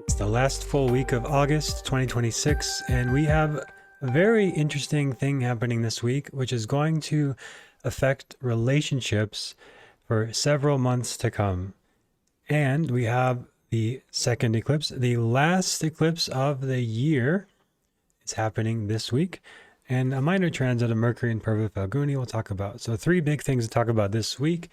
It's the last full week of August 2026, and we have a very interesting thing happening this week, which is going to affect relationships for several months to come. And we have the second eclipse, the last eclipse of the year. It's happening this week, and a minor transit of Mercury in Purva Falguni we'll talk about. So 3 big things to talk about this week.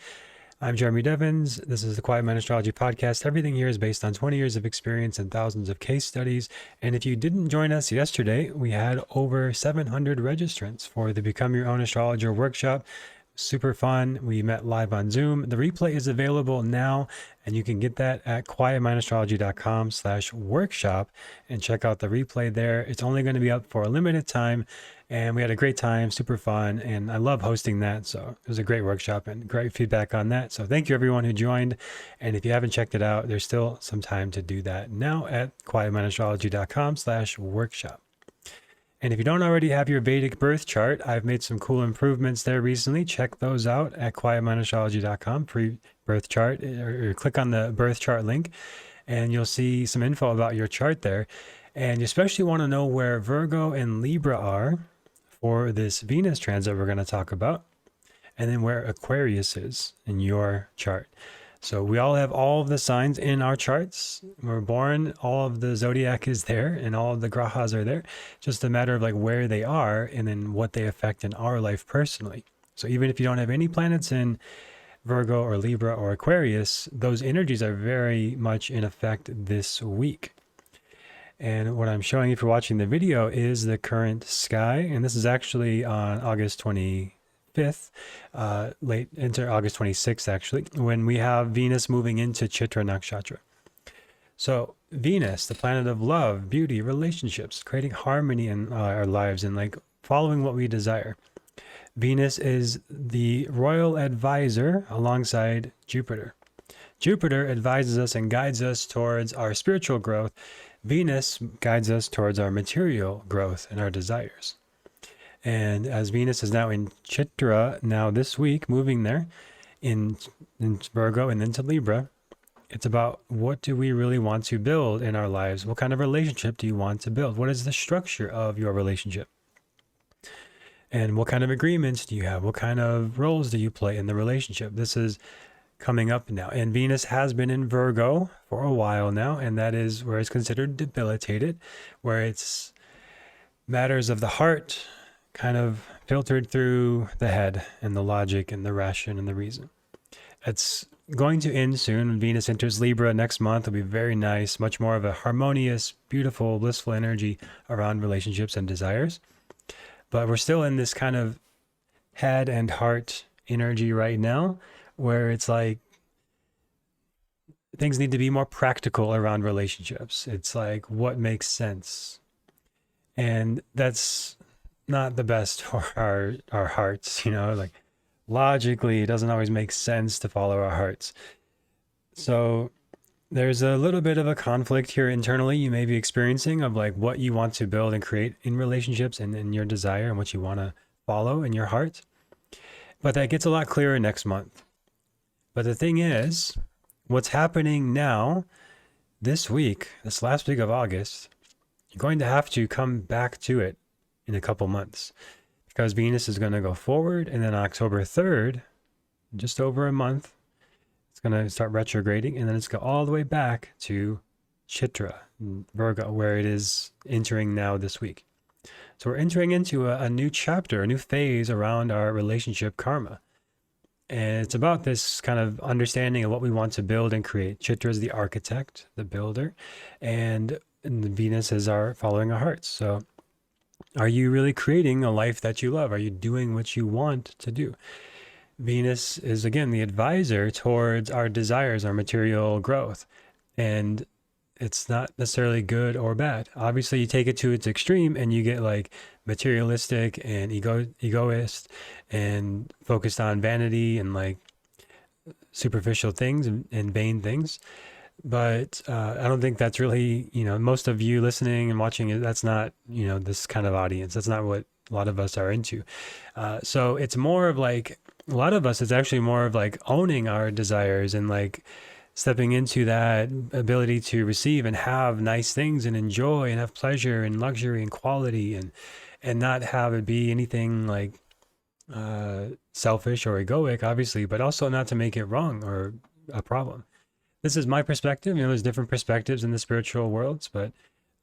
I'm Jeremy Devins. This is the Quiet Mind Astrology Podcast. Everything here is based on 20 years of experience and thousands of case studies. And if you didn't join us yesterday, we had over 700 registrants for the Become Your Own Astrologer workshop. Super fun. We met live on Zoom. The replay is available now, and you can get that at quietmindastrology.com/workshop and check out the replay there. It's only going to be up for a limited time, and we had a great time, super fun, and I love hosting that. So it was a great workshop and great feedback on that. So thank you everyone who joined. And if you haven't checked it out, there's still some time to do that now at quietmindastrology.com/workshop. And if you don't already have your Vedic birth chart, I've made some cool improvements there recently. Check those out at quietmindastrology.com, pre-birth chart, or click on the birth chart link, and you'll see some info about your chart there. And you especially want to know where Virgo and Libra are for this Venus transit we're going to talk about, and then where Aquarius is in your chart. So we all have all of the signs in our charts. We're born, all of the zodiac is there, and all of the grahas are there. Just a matter of like where they are and then what they affect in our life personally. So even if you don't have any planets in Virgo or Libra or Aquarius, those energies are very much in effect this week. And what I'm showing you if you're watching the video is the current sky. And this is actually on August 25th, late into August 26th, actually, when we have Venus moving into Chitra Nakshatra. So Venus, the planet of love, beauty, relationships, creating harmony in our lives and like following what we desire. Venus is the royal advisor alongside Jupiter. Jupiter advises us and guides us towards our spiritual growth. Venus guides us towards our material growth and our desires. And as Venus is now in Chitra now this week, moving there in Virgo and into Libra, it's about what do we really want to build in our lives? What kind of relationship do you want to build? What is the structure of your relationship? And what kind of agreements do you have? What kind of roles do you play in the relationship? This is coming up now. And Venus has been in Virgo for a while now, and that is where it's considered debilitated, where it's matters of the heart kind of filtered through the head and the logic and the ration and the reason. It's going to end soon. When Venus enters Libra next month, it'll be very nice, much more of a harmonious, beautiful, blissful energy around relationships and desires. But we're still in this kind of head and heart energy right now, where it's like things need to be more practical around relationships. It's like what makes sense. And that's not the best for our hearts, like logically it doesn't always make sense to follow our hearts. So there's a little bit of a conflict here internally you may be experiencing of like what you want to build and create in relationships and in your desire and what you want to follow in your heart. But that gets a lot clearer next month. But the thing is, what's happening now this week, this last week of August, you're going to have to come back to it in a couple months, because Venus is going to go forward, and then October 3rd, just over a month, it's going to start retrograding, and then it's going all the way back to Chitra, Virgo, where it is entering now this week. So we're entering into a new chapter, a new phase around our relationship karma. And it's about this kind of understanding of what we want to build and create. Chitra is the architect, the builder, and Venus is our following our hearts. So are you really creating a life that you love? Are you doing what you want to do? Venus is, again, the advisor towards our desires, our material growth. And it's not necessarily good or bad. Obviously, you take it to its extreme and you get like materialistic and egoist and focused on vanity and like superficial things and vain things. But I don't think that's really, most of you listening and watching, that's not, this kind of audience. That's not what a lot of us are into. So it's more of like, a lot of us, it's actually more of like owning our desires and like stepping into that ability to receive and have nice things and enjoy and have pleasure and luxury and quality, and not have it be anything like selfish or egoic, obviously, but also not to make it wrong or a problem. This is my perspective. There's different perspectives in the spiritual worlds, but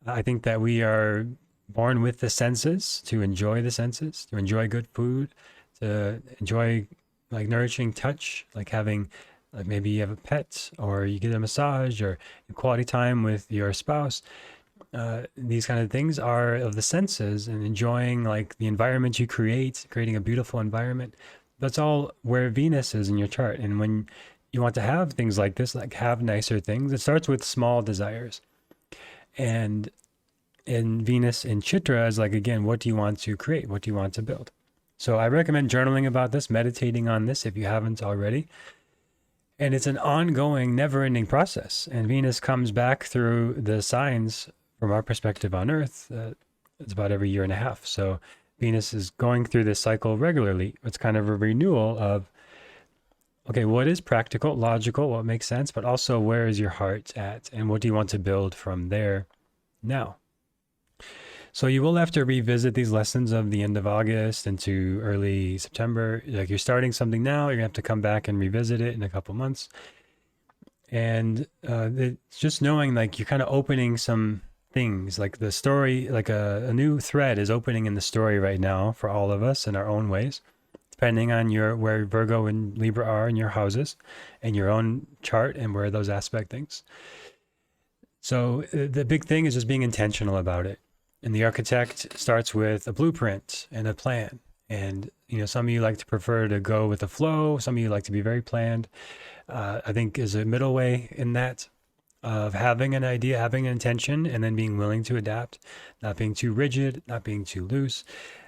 I think that we are born with the senses, to enjoy the senses, to enjoy good food, to enjoy like nourishing touch, like having, like maybe you have a pet or you get a massage or quality time with your spouse. These kind of things are of the senses, and enjoying like the environment you create, creating a beautiful environment. That's all where Venus is in your chart. And when you want to have things like this, like have nicer things, it starts with small desires. And in Venus in Chitra is like, again, what do you want to create? What do you want to build? So I recommend journaling about this, meditating on this if you haven't already. And it's an ongoing, never-ending process. And Venus comes back through the signs from our perspective on Earth. It's about every year and a half. So Venus is going through this cycle regularly. It's kind of a renewal of, okay, what is practical, logical, what makes sense, but also where is your heart at, and what do you want to build from there now? So you will have to revisit these lessons of the end of August into early September. Like, you're starting something now, you're gonna have to come back and revisit it in a couple months. And it's just knowing like you're kind of opening some things, like the story, like a new thread is opening in the story right now for all of us in our own ways, depending on where Virgo and Libra are in your houses and your own chart and where those aspect things. So the big thing is just being intentional about it. And the architect starts with a blueprint and a plan. And, some of you like to prefer to go with the flow. Some of you like to be very planned. I think is a middle way in that, of having an idea, having an intention, and then being willing to adapt, not being too rigid, not being too loose.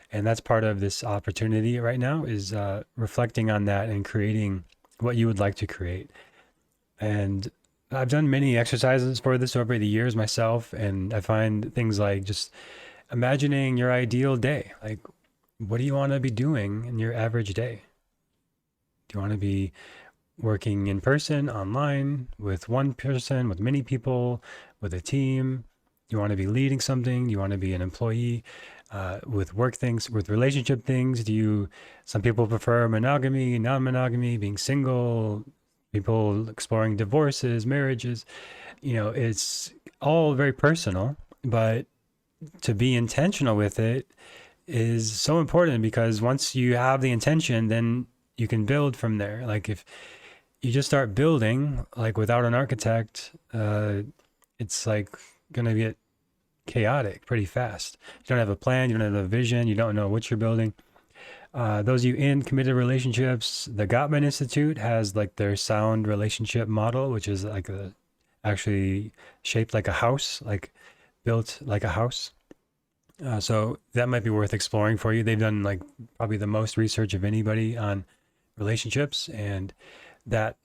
And that's part of this opportunity right now, is reflecting on that and creating what you would like to create. And I've done many exercises for this over the years myself, and I find things like just imagining your ideal day. Like, what do you want to be doing in your average day? Do you want to be working in person, online, with one person, with many people, with a team? Do you want to be leading something? Do you want to be an employee? With work things, with relationship things? Some people prefer monogamy, non-monogamy, being single, people exploring divorces, marriages. It's all very personal, but to be intentional with it is so important, because once you have the intention, then you can build from there. Like, if you just start building like without an architect, it's like gonna get chaotic pretty fast. You don't have a plan, you don't have a vision, you don't know what you're building. Those of you in committed relationships, the Gottman Institute has like their sound relationship model, which is like actually shaped like a house, like built like a house. So that might be worth exploring for you. They've done like probably the most research of anybody on relationships, and that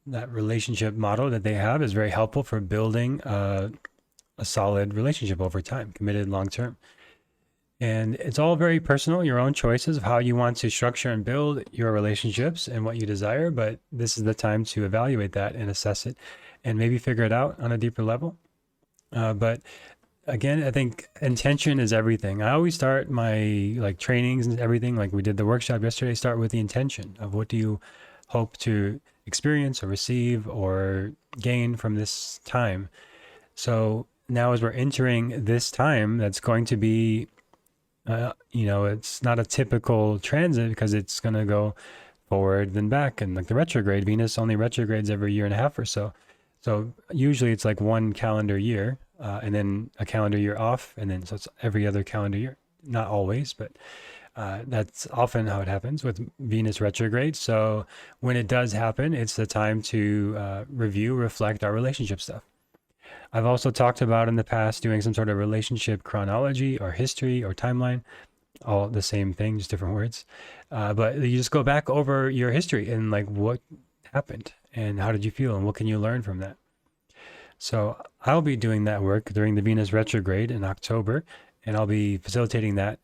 relationship model that they have is very helpful for building a solid relationship over time, committed long term. And it's all very personal, your own choices of how you want to structure and build your relationships and what you desire. But this is the time to evaluate that and assess it and maybe figure it out on a deeper level. But again, I think intention is everything. I always start my like trainings and everything, like we did the workshop yesterday, start with the intention of what do you hope to experience or receive or gain from this time. So now as we're entering this time, that's going to be it's not a typical transit, because it's going to go forward then back. And like the retrograde, Venus only retrogrades every year and a half or so. So usually it's like one calendar year, and then a calendar year off. And then so it's every other calendar year. Not always, but that's often how it happens with Venus retrograde. So when it does happen, it's the time to review, reflect our relationship stuff. I've also talked about in the past doing some sort of relationship chronology or history or timeline, all the same thing, just different words. But you just go back over your history and like what happened and how did you feel and what can you learn from that. So I'll be doing that work during the Venus retrograde in October, and I'll be facilitating that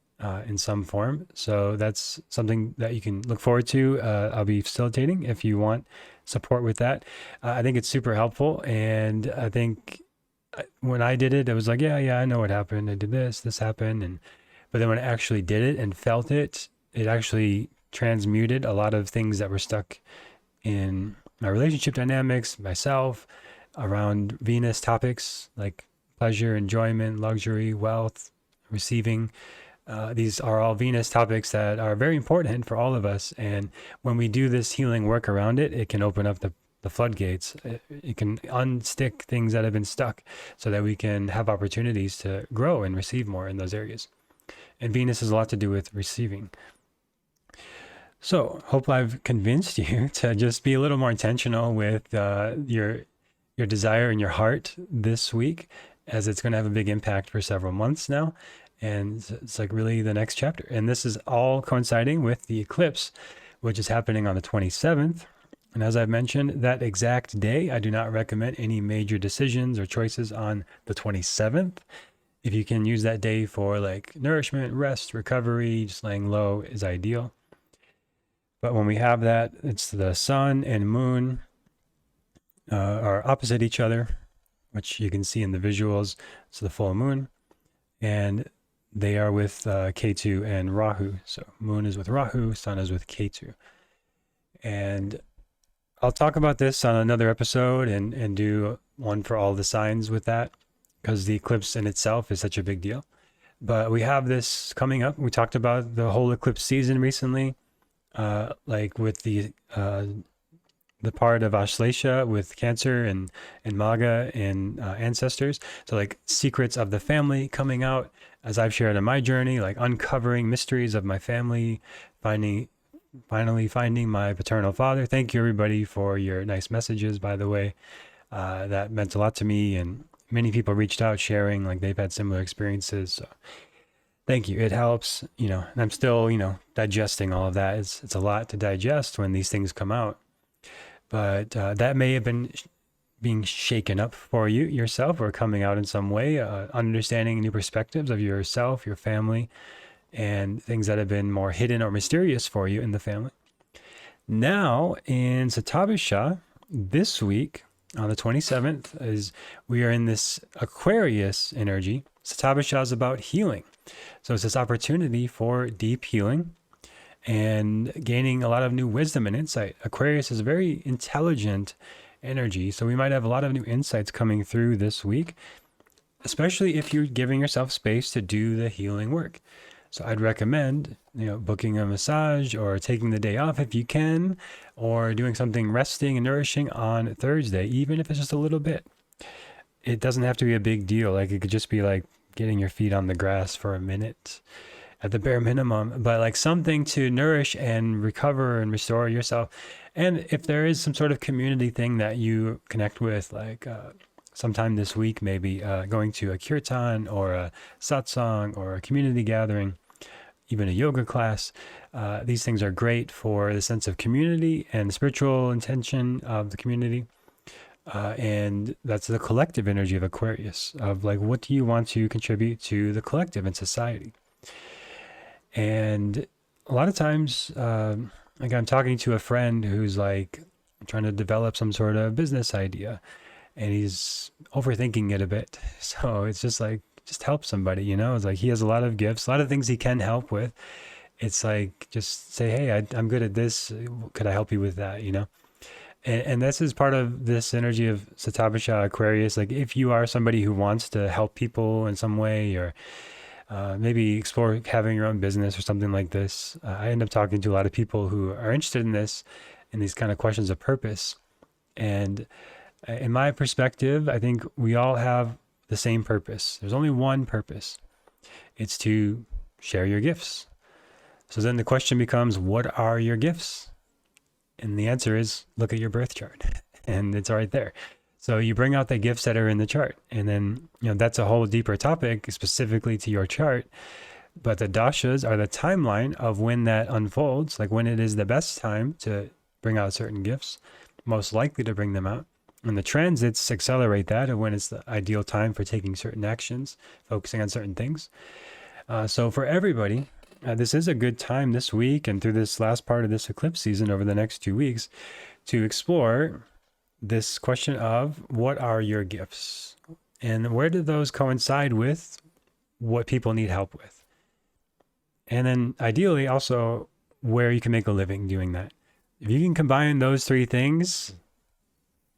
in some form. So that's something that you can look forward to. I'll be facilitating if you want support with that. I think it's super helpful. And I think when I did it, it was like, yeah, I know what happened. I did this happened. But then when I actually did it and felt it, it actually transmuted a lot of things that were stuck in my relationship dynamics, myself, around Venus topics like pleasure, enjoyment, luxury, wealth, receiving. These are all Venus topics that are very important for all of us. And when we do this healing work around it, it can open up the floodgates. It can unstick things that have been stuck so that we can have opportunities to grow and receive more in those areas. And Venus has a lot to do with receiving. So hope I've convinced you to just be a little more intentional with your desire in your heart this week, as it's going to have a big impact for several months now. And it's like really the next chapter. And this is all coinciding with the eclipse, which is happening on the 27th. And as I've mentioned, that exact day, I do not recommend any major decisions or choices on the 27th. If you can use that day for like nourishment, rest, recovery, just laying low is ideal. But when we have that, it's the sun and moon are opposite each other, which you can see in the visuals. It's the full moon. And they are with Ketu and Rahu. So moon is with Rahu, sun is with Ketu. And I'll talk about this on another episode and do one for all the signs with that, because the eclipse in itself is such a big deal. But we have this coming up. We talked about the whole eclipse season recently, like with the part of Astrologer with Cancer and Maga and ancestors. So like secrets of the family coming out, as I've shared on my journey, like uncovering mysteries of my family, finally finding my paternal father. Thank you everybody for your nice messages, by the way. That meant a lot to me, and many people reached out sharing like they've had similar experiences. So thank you. It helps, and I'm still, digesting all of that. It's a lot to digest when these things come out. But that may have been being shaken up for you yourself, or coming out in some way, understanding new perspectives of yourself, your family, and things that have been more hidden or mysterious for you in the family. Now in Satabhisha this week on the 27th we are in this Aquarius energy. Satabhisha is about healing. So it's this opportunity for deep healing and gaining a lot of new wisdom and insight. Aquarius is a very intelligent energy, so we might have a lot of new insights coming through this week, especially if you're giving yourself space to do the healing work. So I'd recommend, booking a massage or taking the day off if you can, or doing something resting and nourishing on Thursday, even if it's just a little bit. It doesn't have to be a big deal. Like it could just be like getting your feet on the grass for a minute at the bare minimum, but like something to nourish and recover and restore yourself. And if there is some sort of community thing that you connect with, like sometime this week, maybe going to a kirtan or a satsang or a community gathering, even a yoga class. These things are great for the sense of community and the spiritual intention of the community. And that's the collective energy of Aquarius, of like, what do you want to contribute to the collective and society? And a lot of times, like I'm talking to a friend who's like trying to develop some sort of business idea, and he's overthinking it a bit. So it's just like, just help somebody, it's like he has a lot of gifts, a lot of things he can help with. It's like, just say, hey, I'm good at this. Could I help you with that? And this is part of this energy of Satabhisha Aquarius. Like if you are somebody who wants to help people in some way, or maybe explore having your own business or something like this. I end up talking to a lot of people who are interested in this, in these kind of questions of purpose. And in my perspective, I think we all have the same purpose. There's only one purpose. It's to share your gifts. So then the question becomes, what are your gifts? And the answer is, look at your birth chart, and it's right there. So you bring out the gifts that are in the chart, and then, that's a whole deeper topic specifically to your chart. But the dashas are the timeline of when that unfolds, like when it is the best time to bring out certain gifts, most likely to bring them out. And the transits accelerate that, and when it's the ideal time for taking certain actions, focusing on certain things. So for everybody, this is a good time this week and through this last part of this eclipse season over the next 2 weeks to explore this question of what are your gifts and where do those coincide with what people need help with? And then ideally also where you can make a living doing that. If you can combine those three things,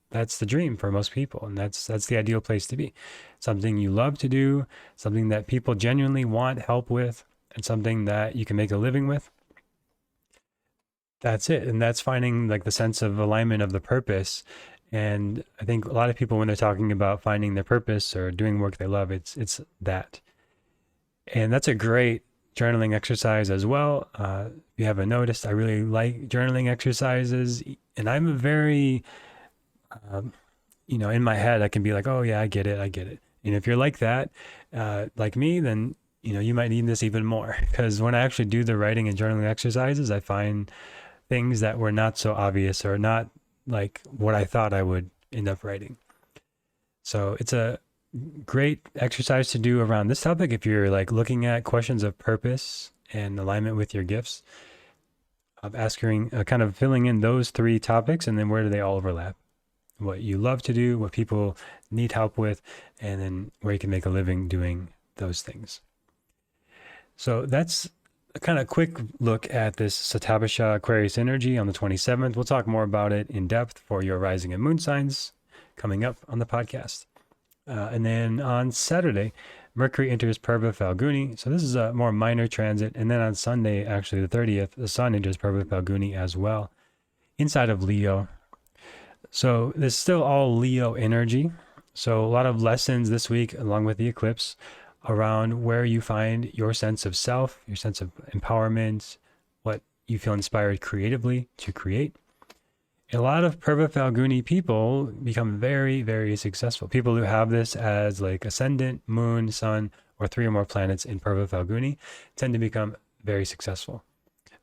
that's the dream for most people. And that's the ideal place to be. Something you love to do, something that people genuinely want help with, and something that you can make a living with. That's it. And that's finding like the sense of alignment of the purpose. And I think a lot of people, when they're talking about finding their purpose or doing work they love, it's that. And that's a great journaling exercise as well. If you haven't noticed, I really like journaling exercises. And I'm a very, in my head, I can be like, oh yeah, I get it. And if you're like that, like me, then you might need this even more, because when I actually do the writing and journaling exercises, I find things that were not so obvious or not like what I thought I would end up writing. So it's a great exercise to do around this topic if you're like looking at questions of purpose and alignment with your gifts, of asking, kind of filling in those three topics, and then where do they all overlap? What you love to do, what people need help with, and then where you can make a living doing those things. So that's a kind of quick look at this Satabhasha Aquarius energy on the 27th. We'll talk more about it in depth for your rising and moon signs coming up on the podcast. And then on Saturday, Mercury enters Purva Phalguni. So this is a more minor transit. And then on Sunday, actually the 30th, the Sun enters Purva Phalguni as well, inside of Leo. So there's still all Leo energy. So a lot of lessons this week, along with the eclipse, around where you find your sense of self, your sense of empowerment, what you feel inspired creatively to create. A lot of Purva Phalguni people become very, very successful. People who have this as like ascendant, moon, sun, or 3 or more planets in Purva Phalguni tend to become very successful.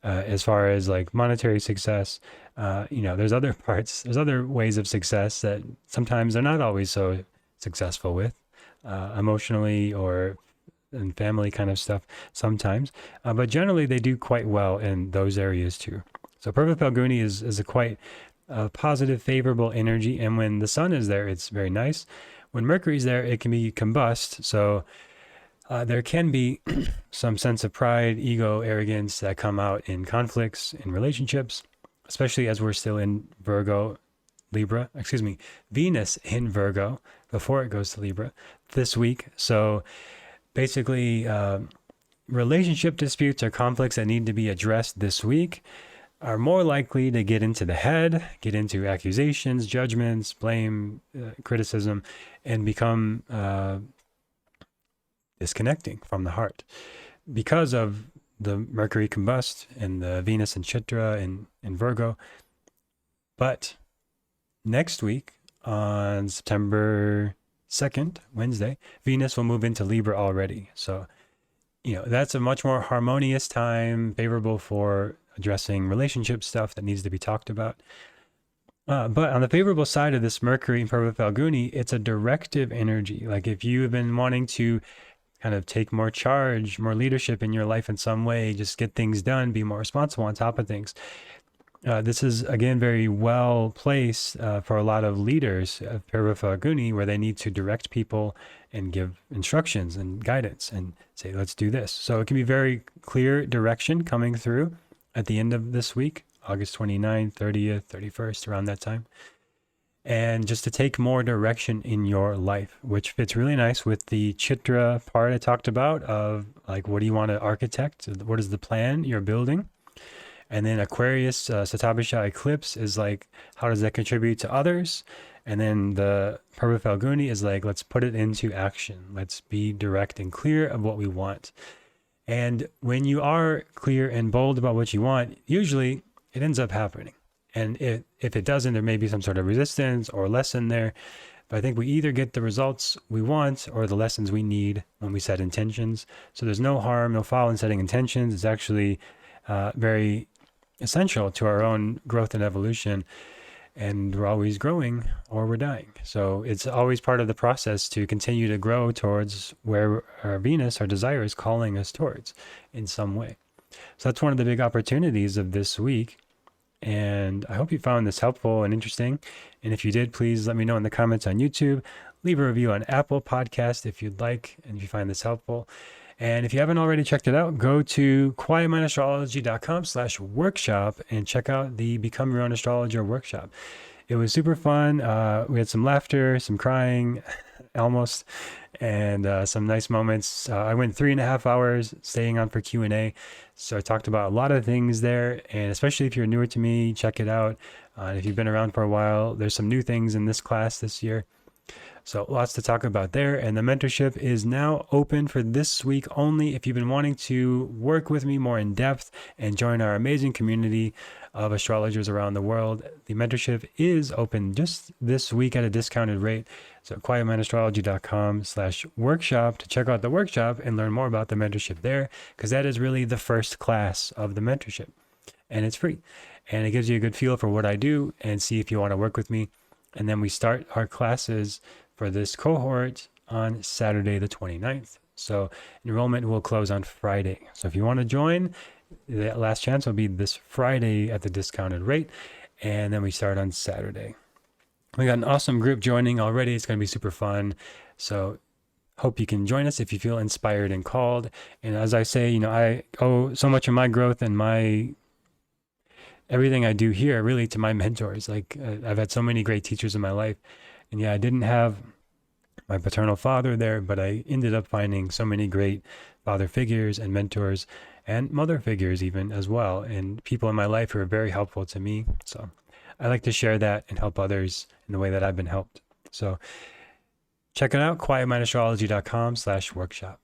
As far as like monetary success, there's other ways of success that sometimes they're not always so successful with. Emotionally or in family kind of stuff sometimes, but generally they do quite well in those areas too. So Purva Phalguni is a quite positive, favorable energy, and when the sun is there, it's very nice. When Mercury's there, it can be combust, so there can be some sense of pride, ego, arrogance that come out in conflicts, in relationships, especially as we're still in Venus in Virgo before it goes to Libra this week. So basically, relationship disputes or conflicts that need to be addressed this week are more likely to get into the head, get into accusations, judgments, blame, criticism, and become disconnecting from the heart because of the Mercury combust and the Venus and Chitra in Virgo. But next week, on September 2nd, Wednesday, Venus will move into Libra already. So, that's a much more harmonious time, favorable for addressing relationship stuff that needs to be talked about. But on the favorable side of this Mercury in Purva Phalguni, it's a directive energy. Like if you've been wanting to kind of take more charge, more leadership in your life in some way, just get things done, be more responsible on top of things. This is, again, very well placed for a lot of leaders of Purva Phalguni, where they need to direct people and give instructions and guidance and say, let's do this. So it can be very clear direction coming through at the end of this week, August 29th, 30th, 31st, around that time. And just to take more direction in your life, which fits really nice with the Chitra part I talked about of like, what do you want to architect? What is the plan you're building? And then Aquarius, Satabhasha eclipse is like, how does that contribute to others? And then the Purva Phalguni is like, let's put it into action. Let's be direct and clear of what we want. And when you are clear and bold about what you want, usually it ends up happening. And if it doesn't, there may be some sort of resistance or lesson there. But I think we either get the results we want or the lessons we need when we set intentions. So there's no harm, no foul in setting intentions. It's actually very essential to our own growth and evolution. and we're always growing or we're dying. So it's always part of the process to continue to grow towards where our Venus, our desire, is calling us towards in some way. So that's one of the big opportunities of this week. And I hope you found this helpful and interesting. And if you did, please let me know in the comments on YouTube. Leave a review on Apple Podcast if you'd like, and if you find this helpful. And if you haven't already checked it out, go to quietmindastrology.com/workshop and check out the Become Your Own Astrologer workshop. It was super fun. We had some laughter, some crying, almost, and some nice moments. I went 3.5 hours staying on for Q&A. So I talked about a lot of things there, and especially if you're newer to me, check it out. If you've been around for a while, there's some new things in this class this year. So lots to talk about there. And the mentorship is now open for this week only. If you've been wanting to work with me more in depth and join our amazing community of astrologers around the world, the mentorship is open just this week at a discounted rate. So quietmindastrology.com/workshop to check out the workshop and learn more about the mentorship there, because that is really the first class of the mentorship, and it's free. And it gives you a good feel for what I do and see if you want to work with me. And then we start our classes for this cohort on Saturday the 29th. So enrollment will close on Friday. So if you want to join, the last chance will be this Friday at the discounted rate. And then we start on Saturday. We got an awesome group joining already. It's going to be super fun. So hope you can join us if you feel inspired and called. And as I say, I owe so much of my growth and everything I do here really to my mentors. Like I've had so many great teachers in my life. And yeah, I didn't have my paternal father there, but I ended up finding so many great father figures and mentors and mother figures even as well, and people in my life who are very helpful to me. So I like to share that and help others in the way that I've been helped. So check it out, quietmindastrology.com/workshop.